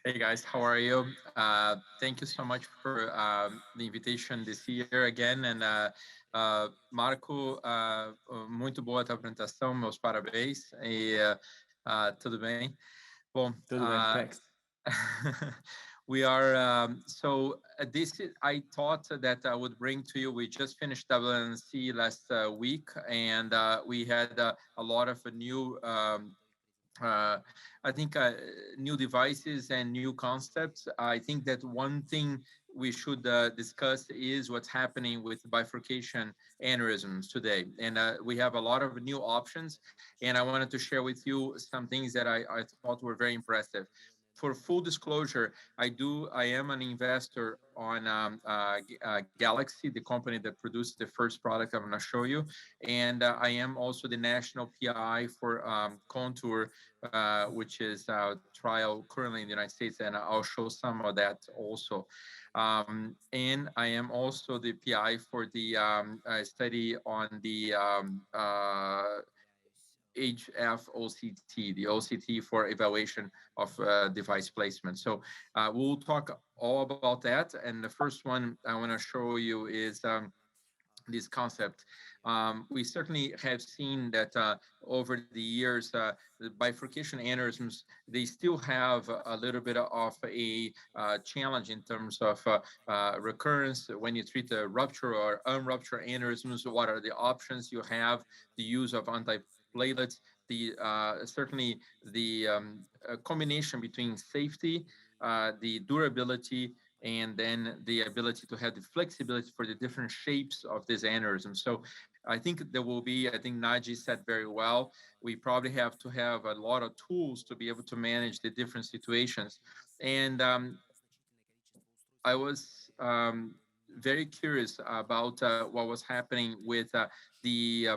Hey guys, how are you? Thank you so much for the invitation this year again. And Marco, muito boa a tua apresentação, meus parabéns. Tudo bem? Bom, Tudo bem, thanks. we are I thought that I would bring to you. We just finished WNC last week, and we had a lot of new uh, I think new devices and new concepts. I think that one thing we should discuss is what's happening with bifurcation aneurysms today. And we have a lot of new options. And I wanted to share with you some things that I thought were very impressive. For full disclosure, I am an investor on Galaxy, the company that produced the first product I'm going to show you, and I am also the national PI for Contour, which is a trial currently in the United States, and I'll show some of that also. And I am also the PI for the study on the HFOCT, the OCT for evaluation of device placement. So we'll talk all about that. And the first one I want to show you is this concept. We certainly have seen that over the years, the bifurcation aneurysms, they still have a little bit of a challenge in terms of recurrence. When you treat a rupture or unruptured aneurysms, what are the options you have? The use of antiplatelets, certainly the combination between safety, the durability, and then the ability to have the flexibility for the different shapes of this aneurysm. So I think there will be, I think Naji said very well, we probably have to have a lot of tools to be able to manage the different situations. And I was very curious about what was happening with the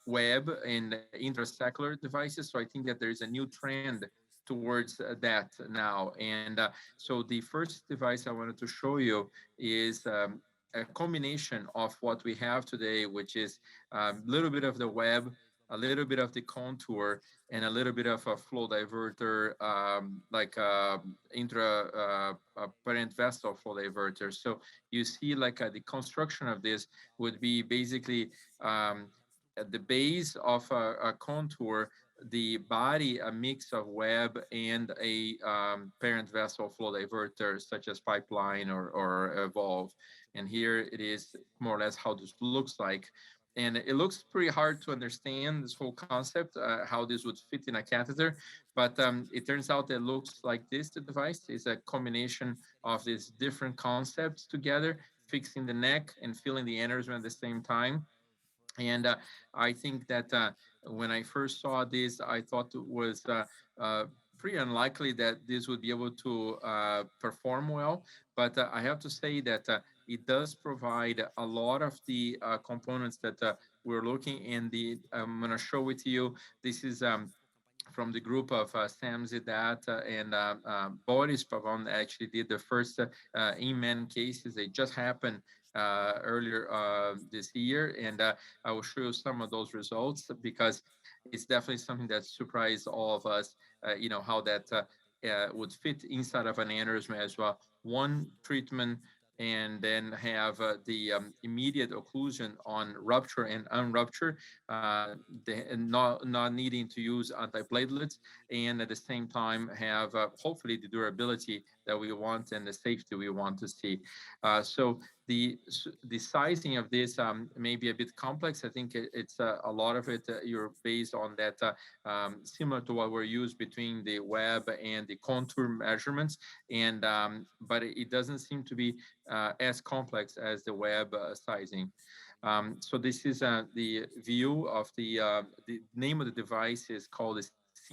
web and intrasaccular devices. So I think that there is a new trend towards that now. And so the first device I wanted to show you is a combination of what we have today, which is a little bit of the web, a little bit of the contour, and a little bit of a flow diverter, like parent vessel flow diverter. So you see like the construction of this would be basically at the base of a contour, the body, a mix of web and a parent vessel flow diverter, such as pipeline or evolve. And here it is more or less how this looks like. And it looks pretty hard to understand this whole concept, how this would fit in a catheter. But it turns out that it looks like this. The device is a combination of these different concepts together, fixing the neck and filling the aneurysm at the same time. And I think that when I first saw this, I thought it was pretty unlikely that this would be able to perform well. But I have to say that it does provide a lot of the components that we're looking in. I'm going to show with you. This is from the group of Sam Zidat and Boris Pavon actually did the first in-man cases. They just happened earlier this year, and I will show you some of those results because it's definitely something that surprised all of us. How that would fit inside of an aneurysm as well. One treatment and then have the immediate occlusion on rupture and unrupture, not needing to use antiplatelets, and at the same time have hopefully the durability that we want and the safety we want to see. So the sizing of this may be a bit complex. I think it's a lot of it you're based on that similar to what we're used between the web and the contour measurements, and but it doesn't seem to be as complex as the web sizing. So this is the view of the name of the device is called the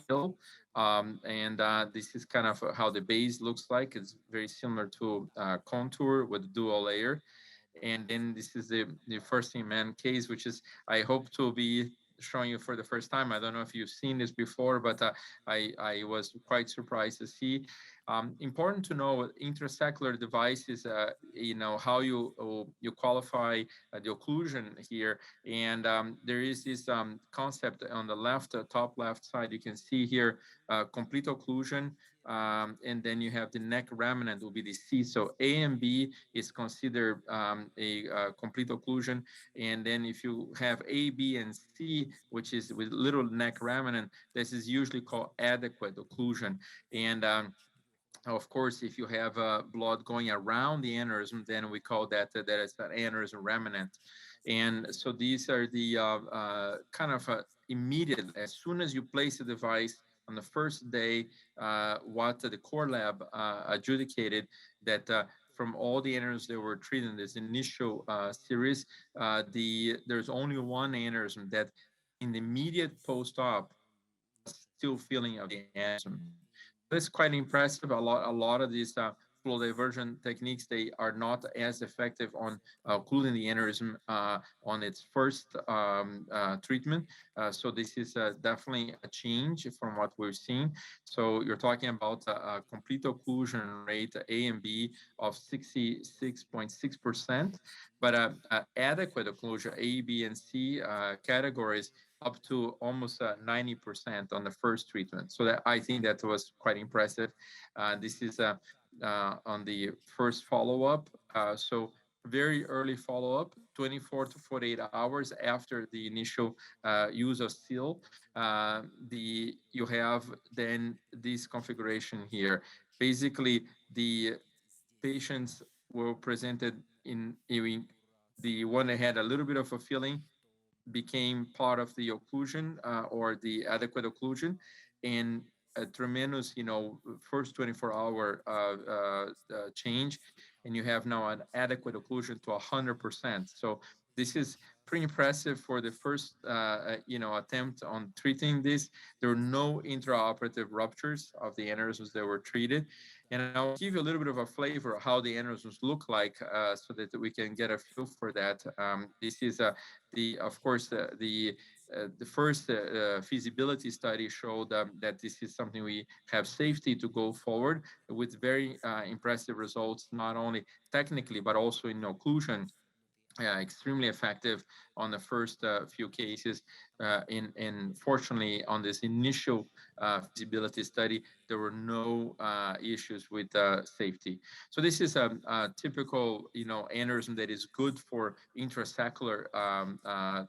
Seal, and this is kind of how the base looks like. It's very similar to contour with dual layer. And then this is the first in man case, which is I hope to be showing you for the first time. I don't know if you've seen this before, but I was quite surprised to see. Important to know, intracellular devices, how you qualify the occlusion here. And there is this concept on the left, top left side, you can see here, complete occlusion. And then you have the neck remnant will be the C. So A and B is considered a complete occlusion. And then if you have A, B, and C, which is with little neck remnant, this is usually called adequate occlusion. And of course, if you have blood going around the aneurysm, then we call that is an aneurysm remnant. And so these are the kind of immediate, as soon as you place the device on the first day, what the core lab adjudicated that from all the aneurysms that were treated in this initial series, there's only one aneurysm that in the immediate post-op still feeling of the aneurysm. That's quite impressive. A lot of these flow diversion techniques, they are not as effective on cooling the aneurysm on its first treatment. So this is definitely a change from what we're seeing. So you're talking about a complete occlusion rate, A and B, of 66.6%, but adequate occlusion, A, B, and C categories, up to almost 90% on the first treatment. So that, I think that was quite impressive. This is on the first follow-up. So very early follow-up, 24 to 48 hours after the initial use of seal. You have then this configuration here. Basically, the patients were presented in the one that had a little bit of a feeling became part of the occlusion or the adequate occlusion, and a tremendous, first 24-hour change, and you have now an adequate occlusion to 100%. So this is pretty impressive for the first, attempt on treating this. There were no intraoperative ruptures of the aneurysms that were treated. And I'll give you a little bit of a flavor of how the aneurysms look like so that we can get a feel for that. This is of course, the first feasibility study showed that this is something we have safety to go forward with very impressive results, not only technically, but also in occlusion. Extremely effective on the first few cases. And fortunately, on this initial feasibility study, there were no issues with safety. So this is a typical, aneurysm that is good for intracellular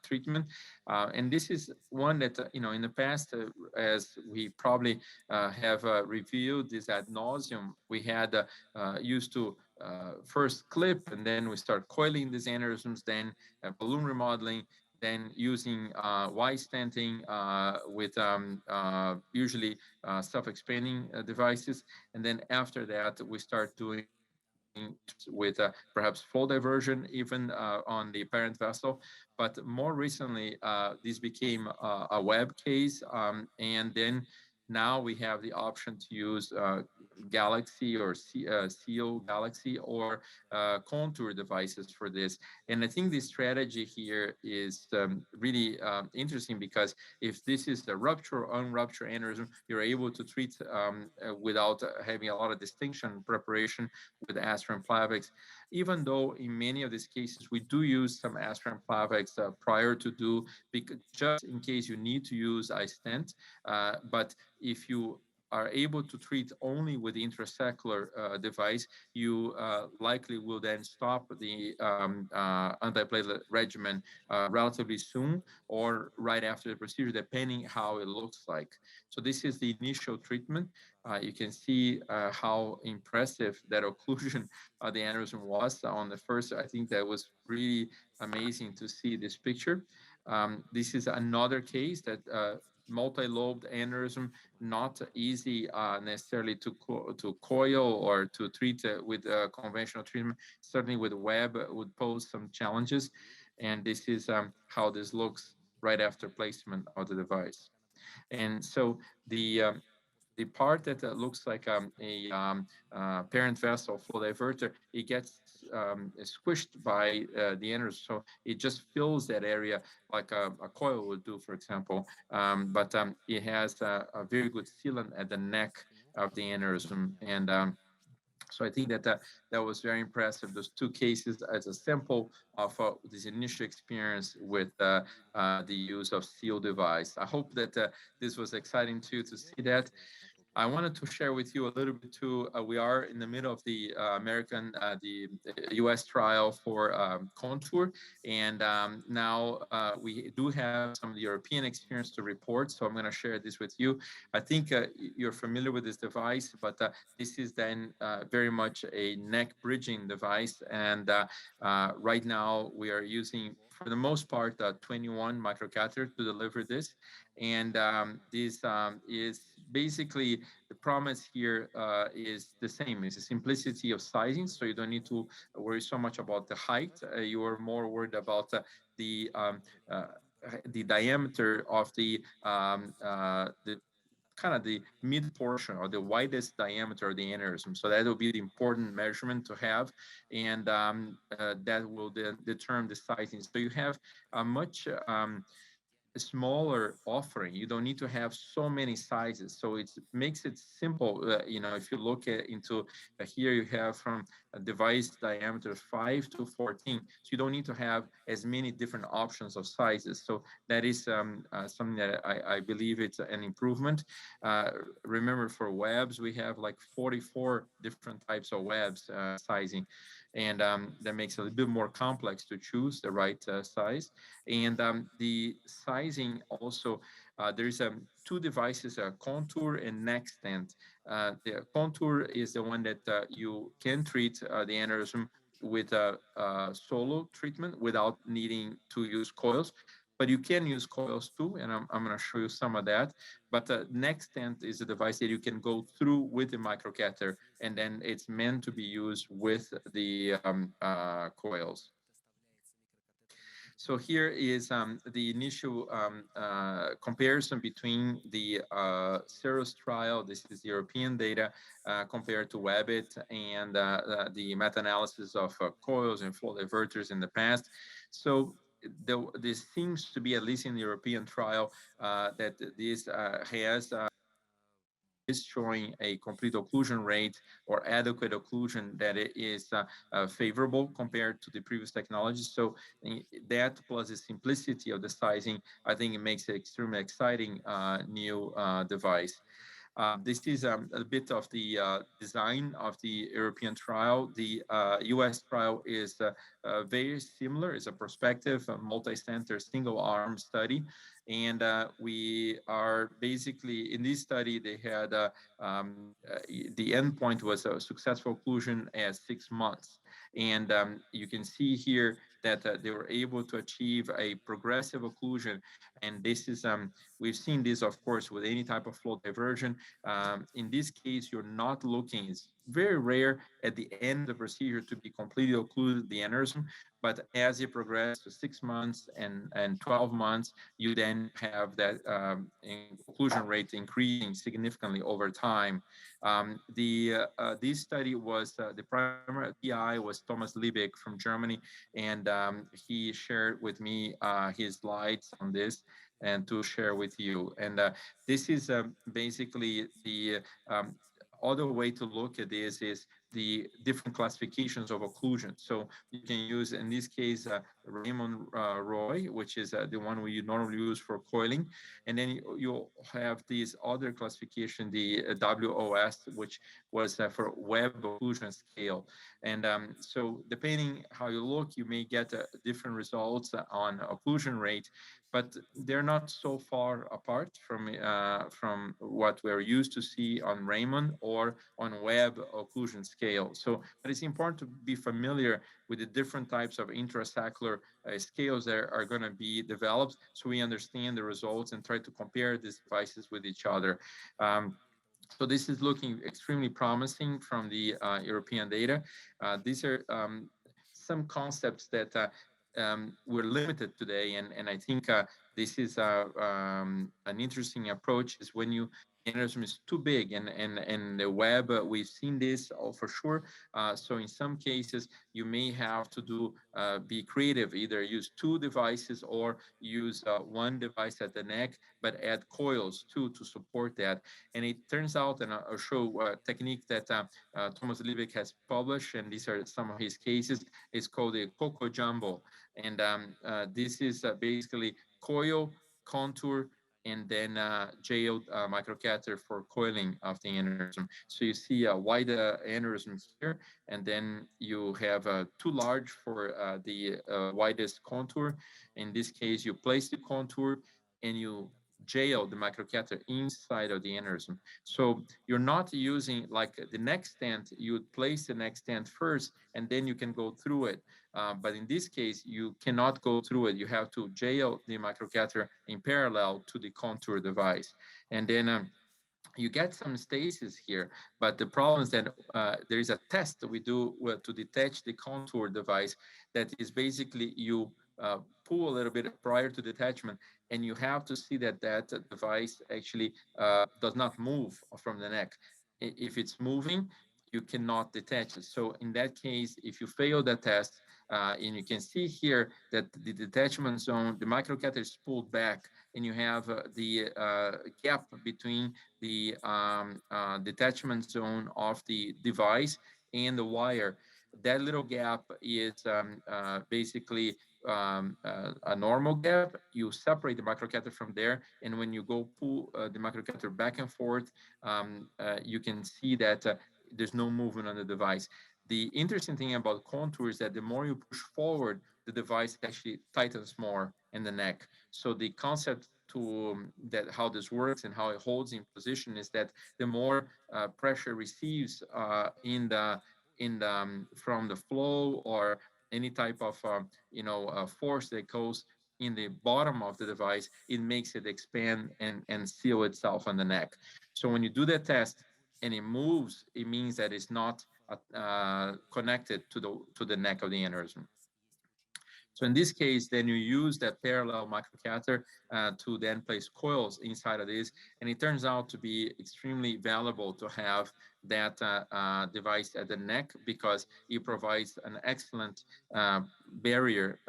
treatment. And this is one that, in the past, as we probably have reviewed this ad nauseum, we had used to first clip, and then we start coiling these aneurysms, then balloon remodeling, then using Y stenting with usually self-expanding devices. And then after that, we start doing with perhaps flow diversion even on the parent vessel. But more recently, this became a web case. And then now we have the option to use Galaxy or CO Galaxy or contour devices for this. And I think the strategy here is really interesting, because if this is a rupture or unruptured aneurysm, you're able to treat without having a lot of distinction preparation with aspirin Plavix, even though in many of these cases we do use some aspirin Plavix prior to do, just in case you need to use iStent. But if you are able to treat only with the intracellular device, you likely will then stop the antiplatelet regimen relatively soon or right after the procedure, depending how it looks like. So this is the initial treatment. You can see how impressive that occlusion of the aneurysm was on the first. I think that was really amazing to see this picture. This is another case that multi-lobed aneurysm, not easy necessarily to coil or to treat with conventional treatment. Certainly with web would pose some challenges. And this is how this looks right after placement of the device. And so the part that looks like a parent vessel flow diverter, it gets squished by the aneurysm. So it just fills that area like a coil would do, for example. But it has a very good sealant at the neck of the aneurysm. And so I think that that was very impressive. Those two cases as a sample of this initial experience with the use of seal device. I hope that this was exciting too to see that. I wanted to share with you a little bit too. We are in the middle of the the U.S. trial for Contour, and now we do have some of the European experience to report. So I'm going to share this with you. I think you're familiar with this device, but this is then very much a neck bridging device, and right now we are using, for the most part, 21 microcatheter to deliver this, and this is basically the promise here is the same. It's the simplicity of sizing, so you don't need to worry so much about the height. You are more worried about the uh, the diameter of the kind of the mid portion or the widest diameter of the aneurysm. So that will be the important measurement to have, and that will then determine the sizing. So you have a much smaller offering. You don't need to have so many sizes, so it makes it simple. If you look at into here, you have from a device diameter 5 to 14, so you don't need to have as many different options of sizes. So that is something that I believe it's an improvement. uh, Remember, for webs we have like 44 different types of webs sizing, and that makes it a little bit more complex to choose the right size. And the sizing also, there's two devices, Contour and Nextent. The Contour is the one that you can treat the aneurysm with a solo treatment without needing to use coils. But you can use coils too, and I'm going to show you some of that. But Nextent is a device that you can go through with the microcatheter, and then it's meant to be used with the coils. So here is the initial comparison between the CEROS trial. This is European data compared to WEBIT, and the meta-analysis of coils and flow diverters in the past. So this seems to be, at least in the European trial, that this has is showing a complete occlusion rate or adequate occlusion that it is favorable compared to the previous technology. So that, plus the simplicity of the sizing, I think it makes it extremely exciting new device. This is a bit of the design of the European trial. The US trial is very similar. It's a prospective, multi-center, single-arm study. And we are basically, in this study, they had the endpoint was a successful occlusion at 6 months. And you can see here that they were able to achieve a progressive occlusion. And this is, we've seen this, of course, with any type of flow diversion. In this case, you're not looking, it's very rare at the end of the procedure to be completely occluded the aneurysm, but as you progress to 6 months and 12 months, you then have that occlusion rate increasing significantly over time. This study was, the primary PI was Thomas Liebig from Germany, and he shared with me his slides on this and to share with you. And this is basically the other way to look at this is the different classifications of occlusion. So you can use, in this case, Raymond Roy, which is the one we normally use for coiling. And then you have this other classification, the WOS, which was for web occlusion scale. And so depending how you look, you may get different results on occlusion rate, but they're not so far apart from what we're used to see on Raymond or on Webb occlusion scale. So, but it's important to be familiar with the different types of intrasaccular scales that are going to be developed, so we understand the results and try to compare these devices with each other. So this is looking extremely promising from the European data. These are some concepts that we're limited today, and I think this is an interesting approach. Is when you the aneurysm is too big, and the web, we've seen this for sure. So in some cases you may have to do be creative, either use two devices or use one device at the neck, but add coils too to support that. And it turns out, and I'll show a technique that Thomas Liebig has published, and these are some of his cases. It's called the Coco Jumbo, and this is basically coil, contour, and then jailed microcatheter for coiling of the aneurysm. So you see a wide aneurysm here, and then you have too large for the widest contour. In this case, you place the contour and you jail the microcatheter inside of the aneurysm. So you're not using like the neck stent. You would place the neck stent first, and then you can go through it. But in this case, you cannot go through it. You have to jail the microcatheter in parallel to the contour device. And then you get some stasis here, but the problem is that there is a test that we do to detach the contour device that is basically you pull a little bit prior to detachment, and you have to see that that device actually does not move from the neck. If it's moving, you cannot detach it. So in that case, if you fail that test, and you can see here that the detachment zone, the microcatheter is pulled back, and you have the gap between the detachment zone of the device and the wire. That little gap is basically a normal gap. You separate the microcatheter from there, and when you go pull the microcatheter back and forth, you can see that there's no movement on the device. The interesting thing about contour is that the more you push forward, the device actually tightens more in the neck. So the concept to that how this works and how it holds in position is that the more pressure receives from the flow or any type of force that goes in the bottom of the device, it makes it expand and seal itself on the neck. So when you do that test and it moves, it means that it's not connected to the neck of the aneurysm. So in this case, then you use that parallel microcatheter to then place coils inside of this. And it turns out to be extremely valuable to have that device at the neck because it provides an excellent barrier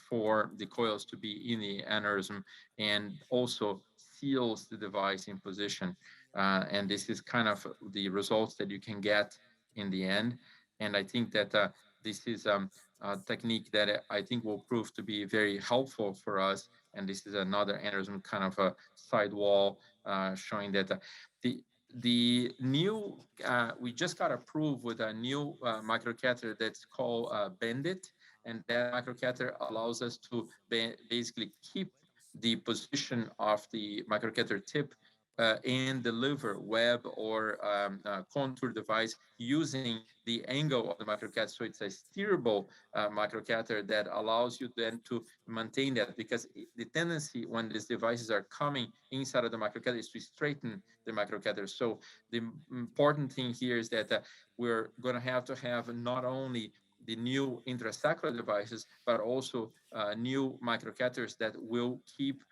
for the coils to be in the aneurysm and also seals the device in position. And this is kind of the results that you can get in the end. And I think that this is technique that I think will prove to be very helpful for us. And this is another aneurysm kind of a sidewall showing that the new, we just got approved with a new microcatheter that's called Bendit. And that microcatheter allows us to basically keep the position of the microcatheter tip and deliver web or contour device using the angle of the microcatheter. So it's a steerable microcatheter that allows you then to maintain that because the tendency when these devices are coming inside of the microcatheter is to straighten the microcatheter. So the important thing here is that we're going to have not only the new intrasacral devices, but also new microcatheters that will keep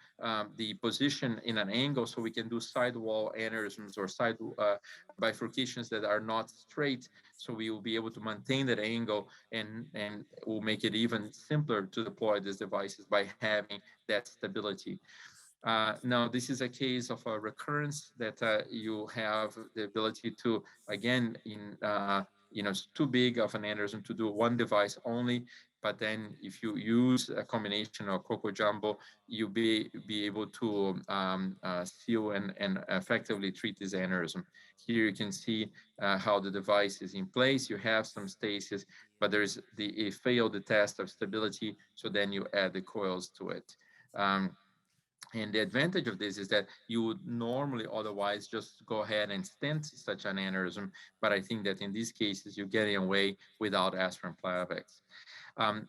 the position in an angle so we can do sidewall aneurysms or side bifurcations that are not straight. So we will be able to maintain that angle and will make it even simpler to deploy these devices by having that stability. Now, this is a case of a recurrence that you have the ability to, again, it's too big of an aneurysm to do one device only. But then if you use a combination of Coco Jumbo, you'll be able to seal and effectively treat this aneurysm. Here you can see how the device is in place. You have some stasis, but it failed the test of stability. So then you add the coils to it. And the advantage of this is that you would normally otherwise just go ahead and stent such an aneurysm. But I think that in these cases, you're getting away without aspirin Plavix.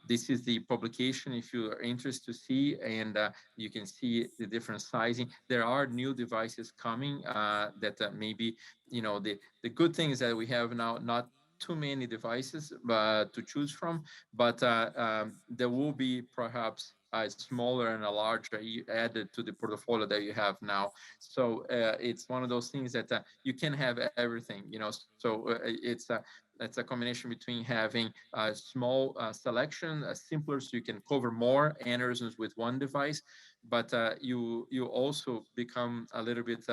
This is the publication if you are interested to see, and you can see the different sizing. There are new devices coming that maybe, the good thing is that we have now not too many devices to choose from, but there will be perhaps a smaller and a larger added to the portfolio that you have now. So it's one of those things that you can have everything, you know. So it's a combination between having a small selection, simpler, so you can cover more aneurysms with one device, but you also become a little bit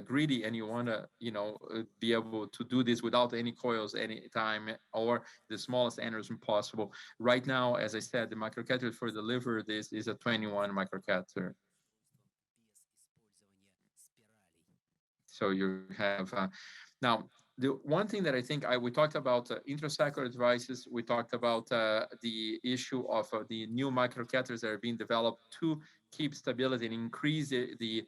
greedy, and you want to, you know, be able to do this without any coils anytime, or the smallest aneurysm possible. Right now, as I said, the microcatheter for the liver, this is a 21 microcatheter. So you have now, the one thing that I think we talked about intrasaccular devices. We talked about the issue of the new microcatheters that are being developed to keep stability and increase the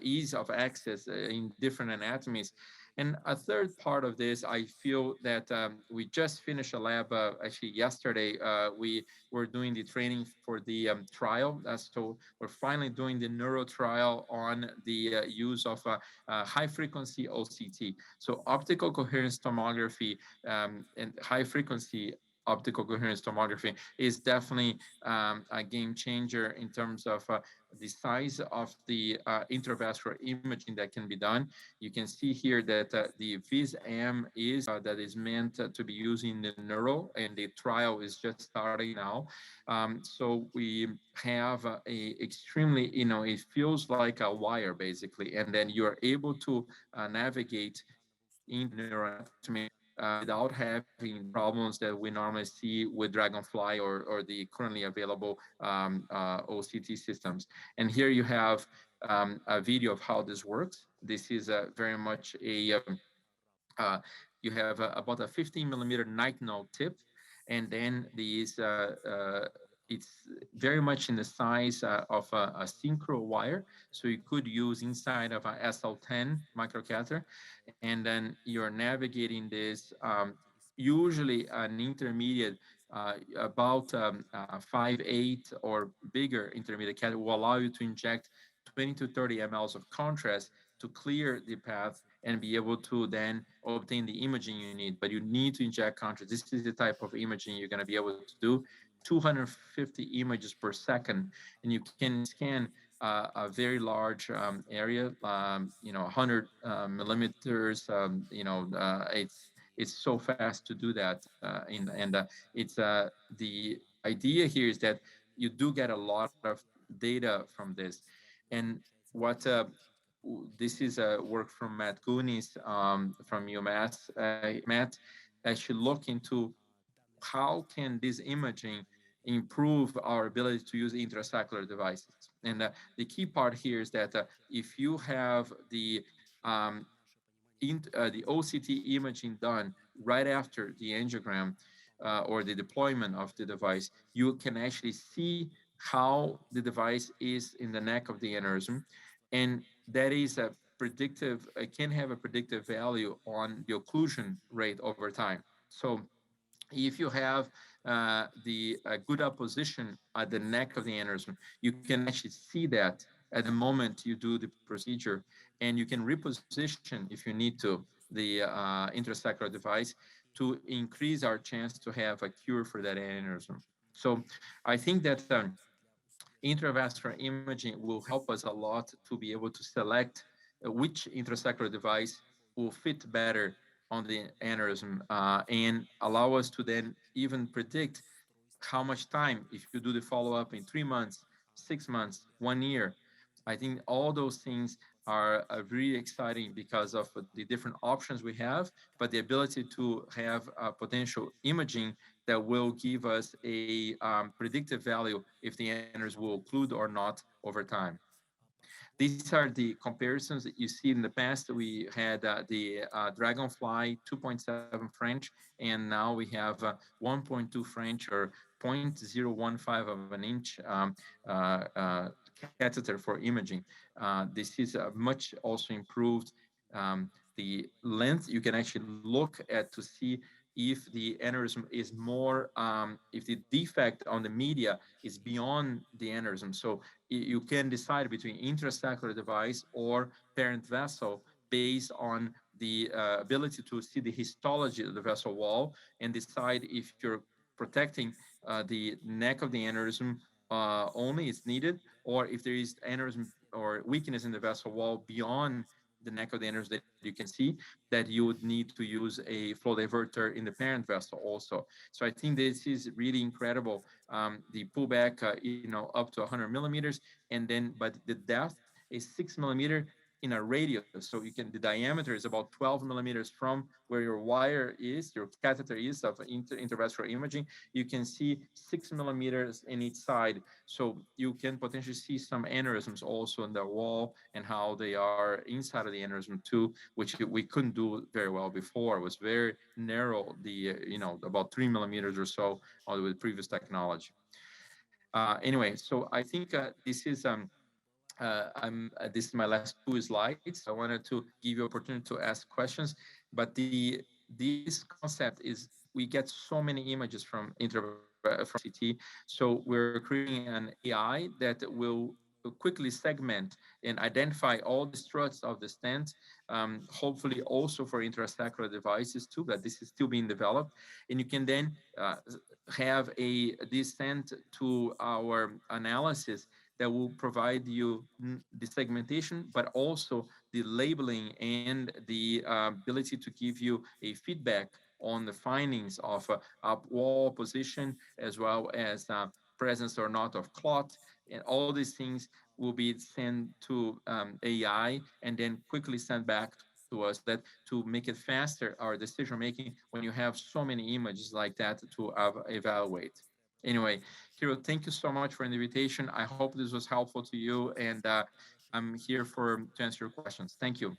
ease of access in different anatomies. And a third part of this, I feel that we just finished a lab actually yesterday. We were doing the training for the trial. So we're finally doing the neuro trial on the use of high frequency OCT. So optical coherence tomography and high frequency optical coherence tomography is definitely a game changer in terms of the size of the intravascular imaging that can be done. You can see here that the VIS-M is that is meant to be used in the neuro, and the trial is just starting now. So we have a extremely, you know, it feels like a wire basically, and then you're able to navigate in neuroanatomy without having the problems that we normally see with Dragonfly or the currently available OCT systems. And here you have a video of how this works. This is very much uh, you have about a 15 millimeter night node tip, and then these it's very much in the size of a synchro wire, so you could use inside of a SL10 microcatheter, and then you're navigating this usually an intermediate about 5/8 or bigger intermediate catheter will allow you to inject 20 to 30 mLs of contrast to clear the path and be able to then obtain the imaging you need. But you need to inject contrast. This is the type of imaging you're going to be able to do. 250 images per second, and you can scan a very large area, you know, 100 millimeters. It's so fast to do that, and it's the idea here is that you do get a lot of data from this, and what this is a work from Matt Goonies from UMass. Matt actually look into how can this imaging improve our ability to use intrasaccular devices. And the key part here is that if you have um, the OCT imaging done right after the angiogram or the deployment of the device, you can actually see how the device is in the neck of the aneurysm, and that is a predictive. It can have a predictive value on the occlusion rate over time. So if you have the good opposition at the neck of the aneurysm, you can actually see that at the moment you do the procedure, and you can reposition if you need to the intrasacral device to increase our chance to have a cure for that aneurysm. So I think that intravascular imaging will help us a lot to be able to select which intrasacral device will fit better on the aneurysm and allow us to then even predict how much time, if you do the follow-up in 3 months, 6 months, 1 year. I think all those things are really exciting because of the different options we have, but the ability to have potential imaging that will give us a predictive value if the enters will occlude or not over time. These are the comparisons that you see in the past. We had the Dragonfly 2.7 French, and now we have 1.2 French or 0.015 of an inch catheter for imaging. This is much also improved. The length you can actually look at to see if the aneurysm is more, if the defect on the media is beyond the aneurysm. So you can decide between intrasaccular device or parent vessel based on the ability to see the histology of the vessel wall and decide if you're protecting the neck of the aneurysm only is needed, or if there is aneurysm or weakness in the vessel wall beyond the neck of the aneurysm that you can see, that you would need to use a flow diverter in the parent vessel also. So I think this is really incredible. The pullback, up to 100 millimeters, and then but the depth is 6 millimeter in a radius. So you can the diameter is about 12 millimeters from where your wire is, your catheter is of intravascular imaging. You can see 6 millimeters in each side. So you can potentially see some aneurysms also in the wall and how they are inside of the aneurysm too, which we couldn't do very well before. It was very narrow, about 3 millimeters or so with previous technology. Anyway, so I think this is my last two slides. I wanted to give you opportunity to ask questions, but this concept is we get so many images from CT, so we're creating an AI that will quickly segment and identify all the struts of the stent. Hopefully, also for intrasacral devices too, but this is still being developed, and you can then have a descent to our analysis that will provide you the segmentation, but also the labeling and the ability to give you a feedback on the findings of up wall position, as well as presence or not of clot. And all these things will be sent to AI and then quickly sent back to us so that to make it faster, our decision making, when you have so many images like that to evaluate. Anyway, Hiro, thank you so much for the invitation. I hope this was helpful to you, and I'm here to answer your questions. Thank you.